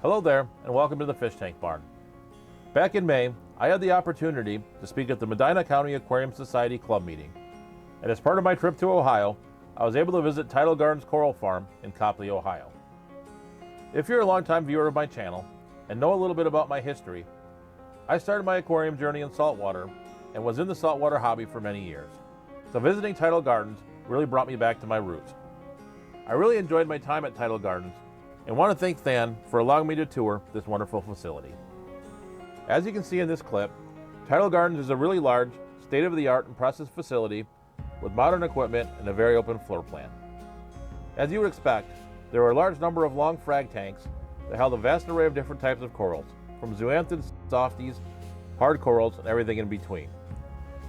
Hello there, and welcome to the Fish Tank Barn. Back in May, I had the opportunity to speak at the Medina County Aquarium Society Club meeting. And as part of my trip to Ohio, I was able to visit Tidal Gardens Coral Farm in Copley, Ohio. If you're a longtime viewer of my channel and know a little bit about my history, I started my aquarium journey in saltwater and was in the saltwater hobby for many years. So visiting Tidal Gardens really brought me back to my roots. I really enjoyed my time at Tidal Gardens and want to thank Than for allowing me to tour this wonderful facility. As you can see in this clip, Tidal Gardens is a really large, state-of-the-art impressive facility with modern equipment and a very open floor plan. As you would expect, there are a large number of long frag tanks that held a vast array of different types of corals, from zoanthids, softies, hard corals, and everything in between.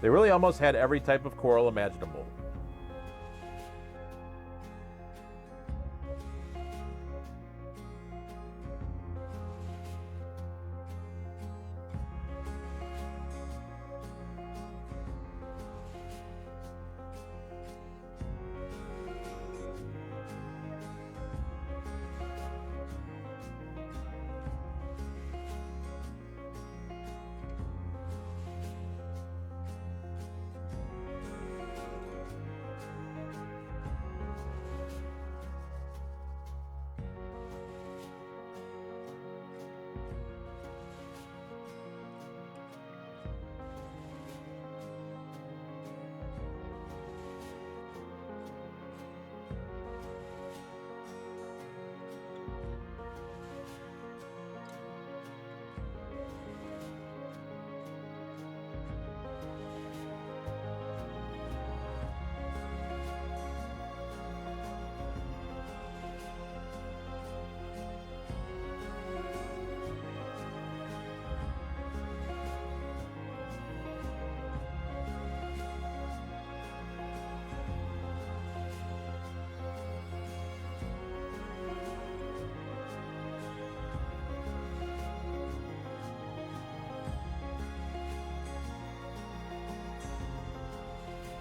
They really almost had every type of coral imaginable.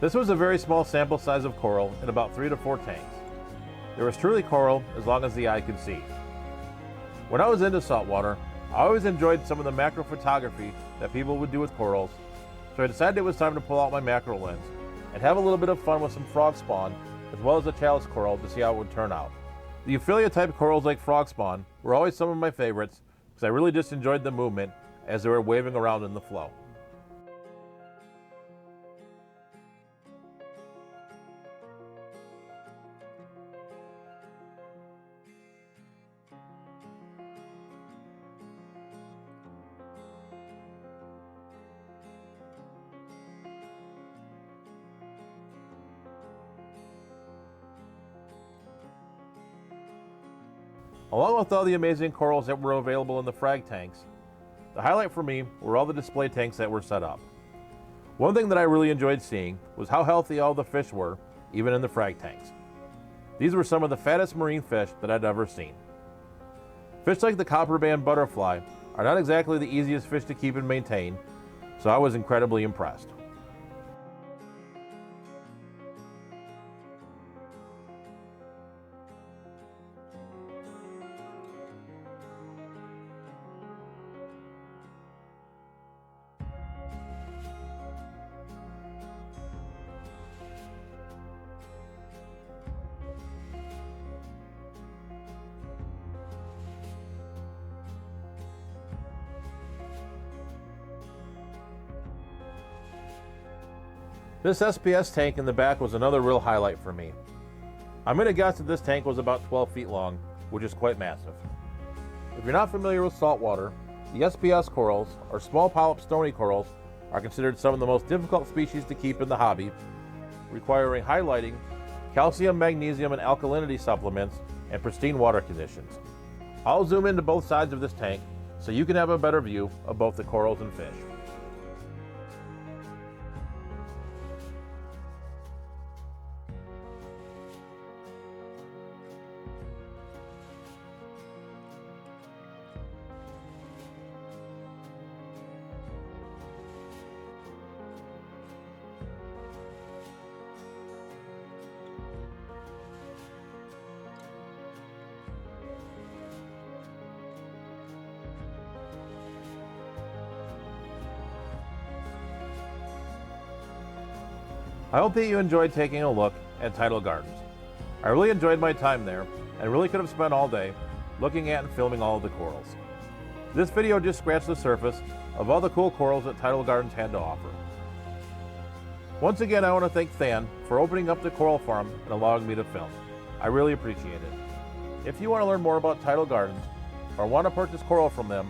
This was a very small sample size of coral in about 3 to 4 tanks. There was truly coral as long as the eye could see. When I was into saltwater, I always enjoyed some of the macro photography that people would do with corals, so I decided it was time to pull out my macro lens and have a little bit of fun with some frog spawn as well as a chalice coral to see how it would turn out. The Ophelia type corals like frog spawn were always some of my favorites because I really just enjoyed the movement as they were waving around in the flow. Along with all the amazing corals that were available in the frag tanks, the highlight for me were all the display tanks that were set up. One thing that I really enjoyed seeing was how healthy all the fish were, even in the frag tanks. These were some of the fattest marine fish that I'd ever seen. Fish like the copperband butterfly are not exactly the easiest fish to keep and maintain, so I was incredibly impressed. This SPS tank in the back was another real highlight for me. I'm going to guess that this tank was about 12 feet long, which is quite massive. If you're not familiar with saltwater, the SPS corals, or small polyp stony corals, are considered some of the most difficult species to keep in the hobby, requiring high lighting, calcium, magnesium, and alkalinity supplements, and pristine water conditions. I'll zoom into both sides of this tank so you can have a better view of both the corals and fish. I hope that you enjoyed taking a look at Tidal Gardens. I really enjoyed my time there and really could have spent all day looking at and filming all of the corals. This video just scratched the surface of all the cool corals that Tidal Gardens had to offer. Once again, I want to thank Than for opening up the coral farm and allowing me to film. I really appreciate it. If you want to learn more about Tidal Gardens or want to purchase coral from them,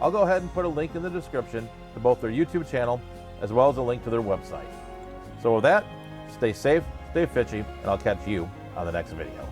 I'll go ahead and put a link in the description to both their YouTube channel as well as a link to their website. So with that, stay safe, stay fishy, and I'll catch you on the next video.